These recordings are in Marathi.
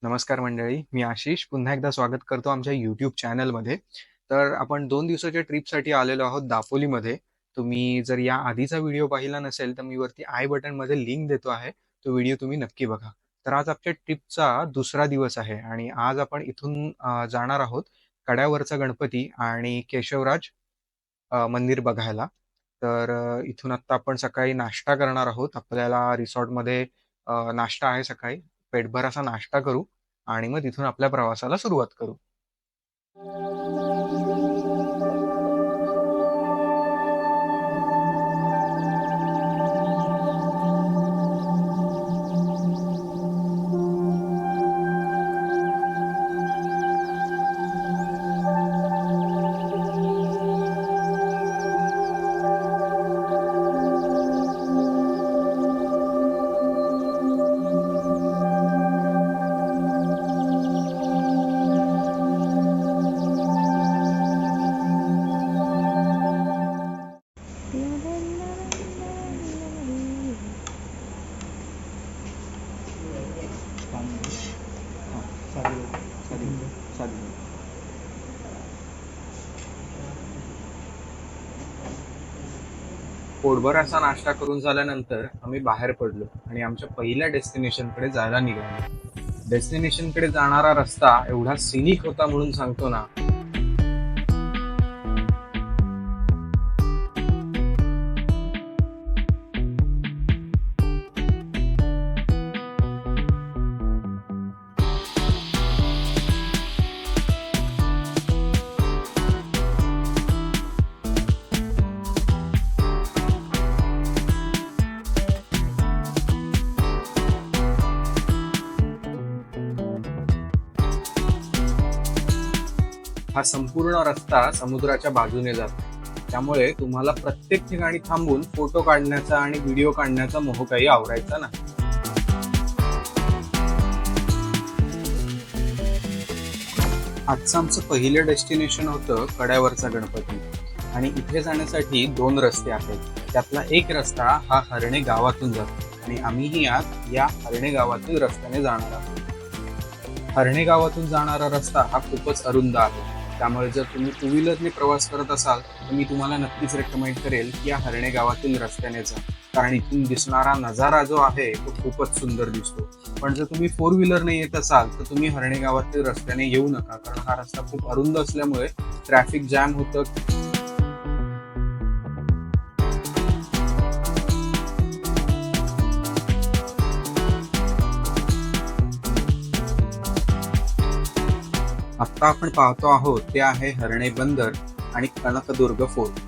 नमस्कार मंडळी, मी आशिष पुन्हा एकदा स्वागत करतो आमच्या YouTube चॅनलमध्ये. तर आपण 2 दिवसाच्या ट्रिपसाठी आलेलो आहोत दापोलीमध्ये. तुम्ही जर या आधीचा व्हिडिओ पाहिला नसेल, तर मी वरती आय बटनमध्ये लिंक देतो आहे. तो व्हिडिओ तुम्ही नक्की बघा. तर आज आपल्या ट्रिपचा दुसरा दिवस आहे आणि आज आपण इथून जाणार आहोत कड्यावरचा गणपती आणि केशवराज मंदिर बघायला. तर इथून आत्ता आपण सकाळी नाश्ता करणार आहोत. आपल्याला रिसॉर्टमध्ये नाश्ता आहे सकाळी. पेटभर असा नाश्ता करू आणि मग तिथून आपल्या प्रवासाला सुरुवात करू. पोटभर असा नाश्ता करून झाल्यानंतर आम्ही बाहेर पडलो आणि आमच्या पहिल्या डेस्टिनेशनकडे जायला निघालो. डेस्टिनेशनकडे जाणारा रस्ता एवढा सिनिक होता म्हणून सांगतो ना. हा संपूर्ण रस्ता समुद्राच्या बाजूने जातो, त्यामुळे तुम्हाला प्रत्येक ठिकाणी थांबून फोटो काढण्याचा आणि व्हिडिओ काढण्याचा मोह काही आवरायचा नाही. आजचं आमचं पहिलं डेस्टिनेशन होतं कड्यावरचा गणपती आणि इथे जाण्यासाठी 2 रस्ते आहेत. त्यातला एक रस्ता हा हरणे गावातून जातो आणि आम्हीही आज या हरणे गावातील रस्त्याने जाणार आहोत. हरणे गावातून जाणारा रस्ता हा खूपच अरुंद आहे, त्यामुळे जर तुम्ही टू व्हीलरने प्रवास करत असाल तर मी तुम्हाला नक्कीच रेकमेंड करेल की या हरणे गावातील रस्त्याने जा, कारण इथून दिसणारा नजारा जो आहे तो खूपच सुंदर दिसतो. पण जर तुम्ही 4 व्हीलरने येत असाल तर तुम्ही हरणे गावातील रस्त्याने येऊ नका, कारण हा रस्ता खूप अरुंद असल्यामुळे ट्रॅफिक जॅम होतं. आता आपण पाहतो आहोत ते आहे हरणे बंदर आणि कनकदुर्ग फोर्ट.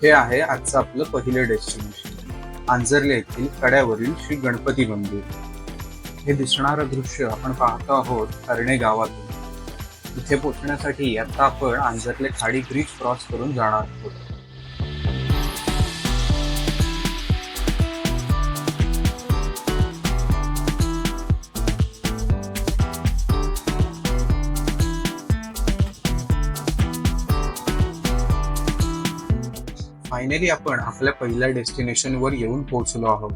हे आहे आजचं आपलं पहिलं डेस्टिनेशन, आंजर्ले येथील कड्यावरील श्री गणपती मंदिर. हे दिसणारं दृश्य आपण पाहतो आहोत हरणे गावातून. इथे पोहोचण्यासाठी आता आपण आंजर्ले खाडी ब्रिज क्रॉस करून जाणार आहोत. फायनली आपण आपल्या पहिल्या डेस्टिनेशनवर येऊन पोहोचलो आहोत.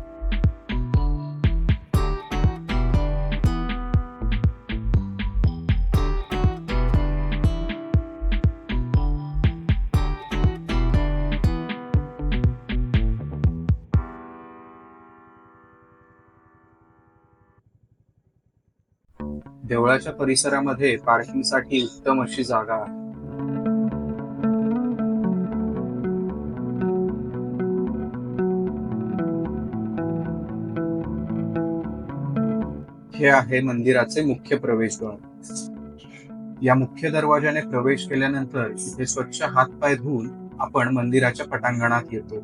देवळाच्या परिसरामध्ये पार्किंगसाठी उत्तम अशी जागा आहे. हे आहे मंदिराचे मुख्य प्रवेशद्वार. या मुख्य दरवाजाने प्रवेश केल्यानंतर इथे स्वच्छ हातपाय धुवून आपण मंदिराच्या पटांगणात येतो.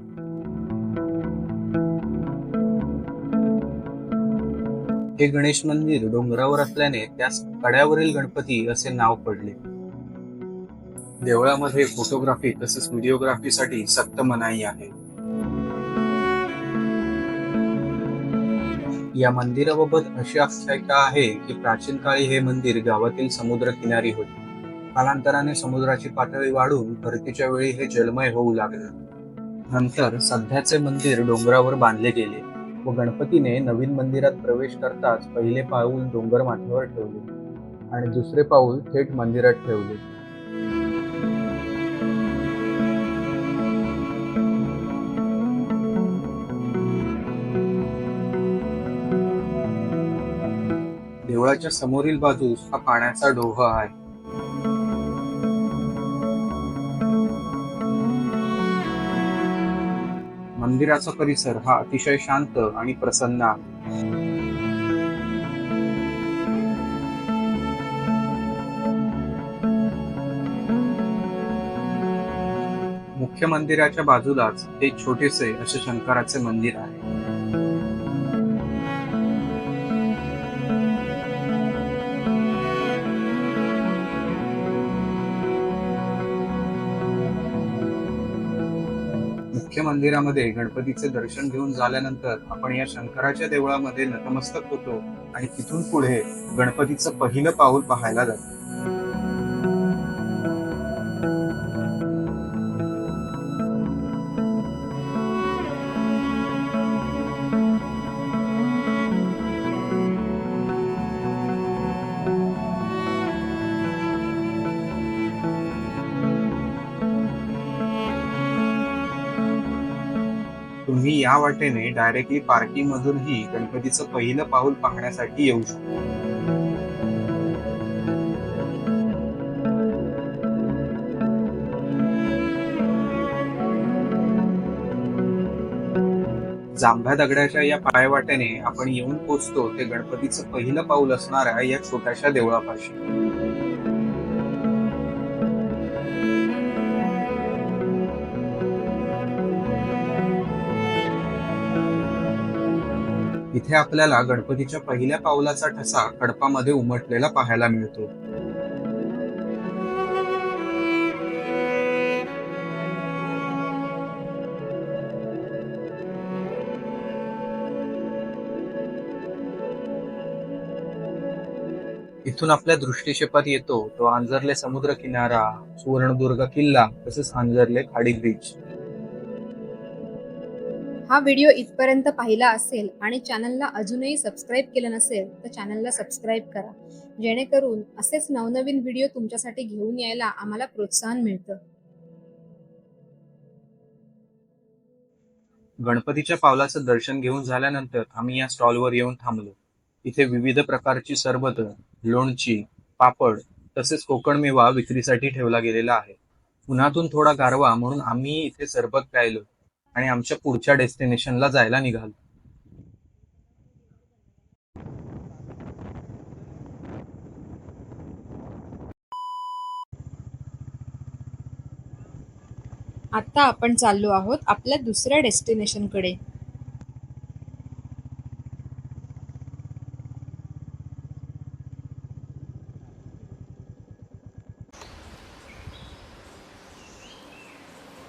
हे गणेश मंदिर डोंगरावर असल्याने त्यास कड्यावरील गणपती असे नाव पडले. देवळामध्ये फोटोग्राफी तसेच व्हिडिओग्राफीसाठी सक्त मनाई आहे. या मंदिराबाबत अशी आख्यायिका आहे की प्राचीन काळी हे मंदिर गावातील समुद्र किनारी होते. कालांतराने समुद्राची पातळी वाढून भरतीच्या वेळी हे जलमय होऊ लागले. नंतर सध्याचे मंदिर डोंगरावर बांधले गेले व गणपतीने नवीन मंदिरात प्रवेश करताच पहिले पाऊल डोंगर माथ्यावर ठेवले आणि दुसरे पाऊल थेट मंदिरात ठेवले. देवळाच्या समोरील बाजूस हा पाण्याचा डोह आहे. मंदिराचा परिसर हा अतिशय शांत आणि प्रसन्न आहे. मुख्य मंदिराच्या बाजूलाच एक छोटेसे असे शंकराचे मंदिर आहे. मुख्य मंदिरामध्ये गणपतीचे दर्शन घेऊन झाल्यानंतर आपण या शंकराच्या देवळामध्ये नतमस्तक होतो आणि तिथून पुढे गणपतीचं पहिलं पाऊल पाहायला जातो. तुम्ही या वाटेने डायरेक्टली पार्किंग मधूनही गणपतीचं पहिलं पाऊल पाहण्यासाठी येऊ शकता. जांभ्या दगडाच्या या पायवाटेने आपण येऊन पोचतो ते गणपतीचं पहिलं पाऊल असणाऱ्या या छोट्याशा देवळापाशी. इथे आपल्याला गणपतीच्या पहिल्या पाऊलाचा ठसा खडपामध्ये उमटलेला पाहायला मिळतो. इथून आपल्या दृष्टिक्षेपात येतो तो आंजर्ले समुद्र किनारा, सुवर्णदुर्ग किल्ला तसेच आंजर्ले खाडी ब्रिज. हा व्हिडिओ इथपर्यंत पाहिला असेल आणि चॅनलला अजूनही सबस्क्राईब केलं नसेल तर चॅनलला सबस्क्राईब करा, जेणेकरून असेच नवनवीन व्हिडिओ तुमच्यासाठी घेऊन यायला आम्हाला प्रोत्साहन मिळतं. गणपतीच्या पावलाचं दर्शन घेऊन झाल्यानंतर आम्ही या स्टॉलवर येऊन थांबलो. इथे विविध प्रकारची सरबत, लोणची, पापड तसेच कोकण मेवा विक्रीसाठी ठेवला गेलेला आहे. उन्हातून थोडा गारवा म्हणून आम्ही इथे सरबत प्यायलो आणि आमच्या पुढच्या डेस्टिनेशनला जायला निघालो. आता आपण चाललो आहोत आपल्या दुसऱ्या डेस्टिनेशनकडे.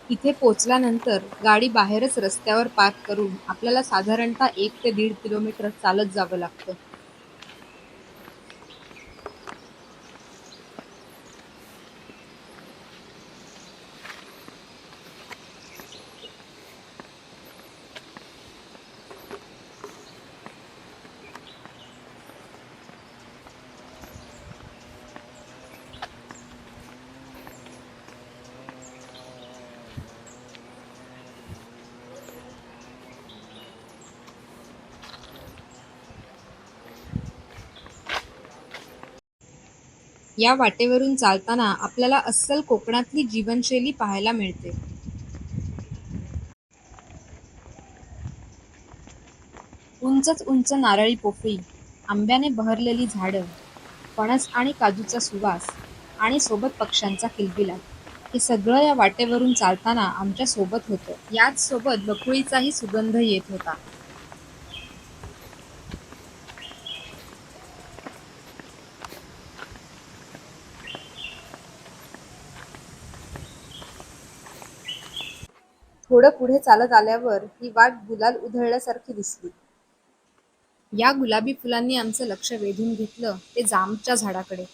इथे पोचल्यानंतर गाडी बाहेरच रस्त्यावर पार्क करून आपल्याला साधारणतः 1 ते 1.5 किलोमीटर चालत जावं लागतं. या वाटेवरून चालताना आपल्याला अस्सल कोकणातली जीवनशैली पाहायला मिळते. उंचच उंच नारळी पोफळी, आंब्याने बहरलेली झाडं, फणस आणि काजूचा सुवास आणि सोबत पक्ष्यांचा किलबिलाट, हे सगळं या वाटेवरून चालताना आमच्या सोबत होतं. याच सोबत बकुळीचाही सुगंध येत होता. थोडं पुढे चालत आल्यावर ही वाट गुलाल उधळल्यासारखी दिसली. या गुलाबी फुलांनी आमचं लक्ष वेधून घेतलं ते जामच्या झाडाकडे.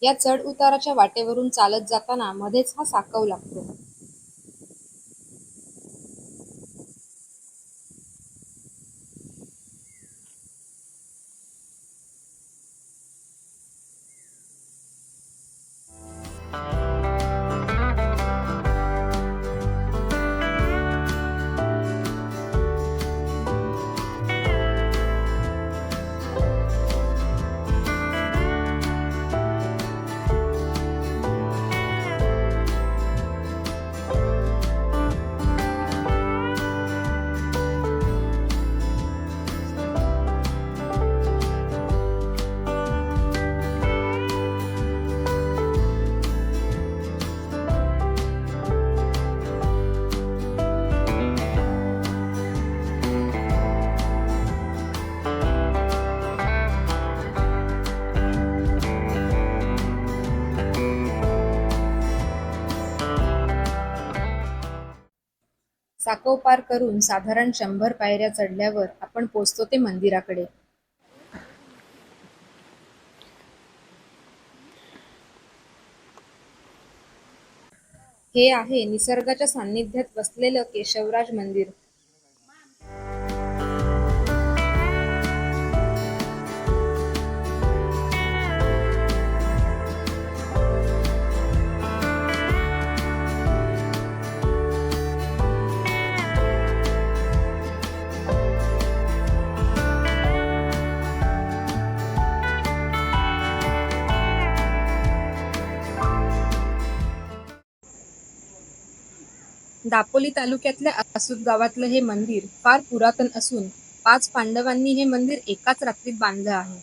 या चढ उताराच्या वाटेवरून चालत जाताना मध्येच हा साकव लागतो. साकव पार करून साधारण 100 पायऱ्या चढल्यावर आपण पोचतो ते मंदिराकडे. हे आहे निसर्गाच्या सान्निध्यात वसलेलं केशवराज मंदिर. दापोली तालुक्यातल्या आसूत गावातलं हे मंदिर फार पुरातन असून 5 पांडवांनी हे मंदिर एकाच रात्रीत बांधलं आहे.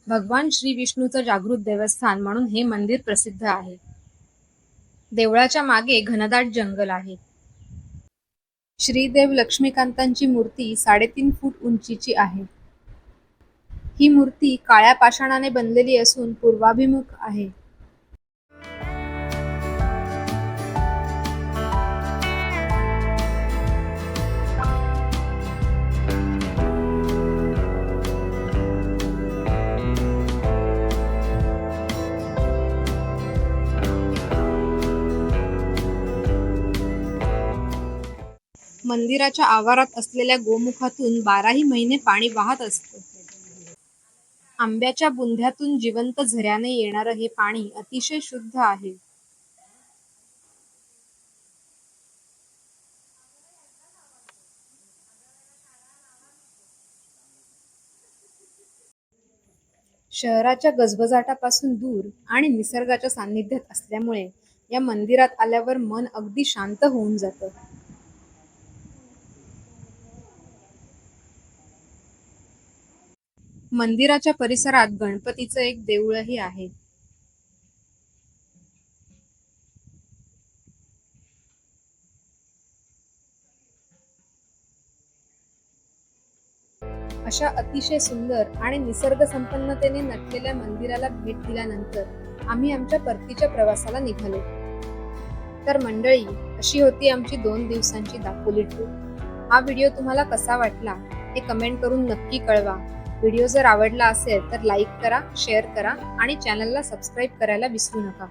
भगवान श्री विष्णूचं जागृत देवस्थान म्हणून हे मंदिर प्रसिद्ध आहे. देवळाच्या मागे घनदाट जंगल आहे. श्रीदेव लक्ष्मीकांतांची मूर्ती 3.5 फूट उंचीची आहे. ही मूर्ती काळ्या पाषाणाने बनलेली असून पूर्वाभिमुख आहे. मंदिराच्या आवारात असलेल्या गोमुखातून 12ही महिने पाणी वाहत असतं. आंब्याच्या बुंध्यातून जिवंत झऱ्याने येणारं हे पाणी अतिशय शुद्ध आहे. शहराच्या गजबजाटापासून दूर आणि निसर्गाच्या सान्निध्यात असल्यामुळे या मंदिरात आल्यावर मन अगदी शांत होऊन जातं. मंदिराच्या परिसरात गणपतीचं एक देऊळही आहे. अशा अतिशय सुंदर आणि निसर्ग संपन्नतेने नटलेल्या मंदिराला भेट दिल्यानंतर आम्ही आमच्या परतीच्या प्रवासाला निघालो. तर मंडळी, अशी होती आमची 2 दिवसांची दापोली ट्रिप. हा व्हिडिओ तुम्हाला कसा वाटला हे कमेंट करून नक्की कळवा. व्हिडिओ जर आवडला असेल तर लाईक करा, शेअर करा आणि चॅनलला सबस्क्राईब करायला विसरू नका.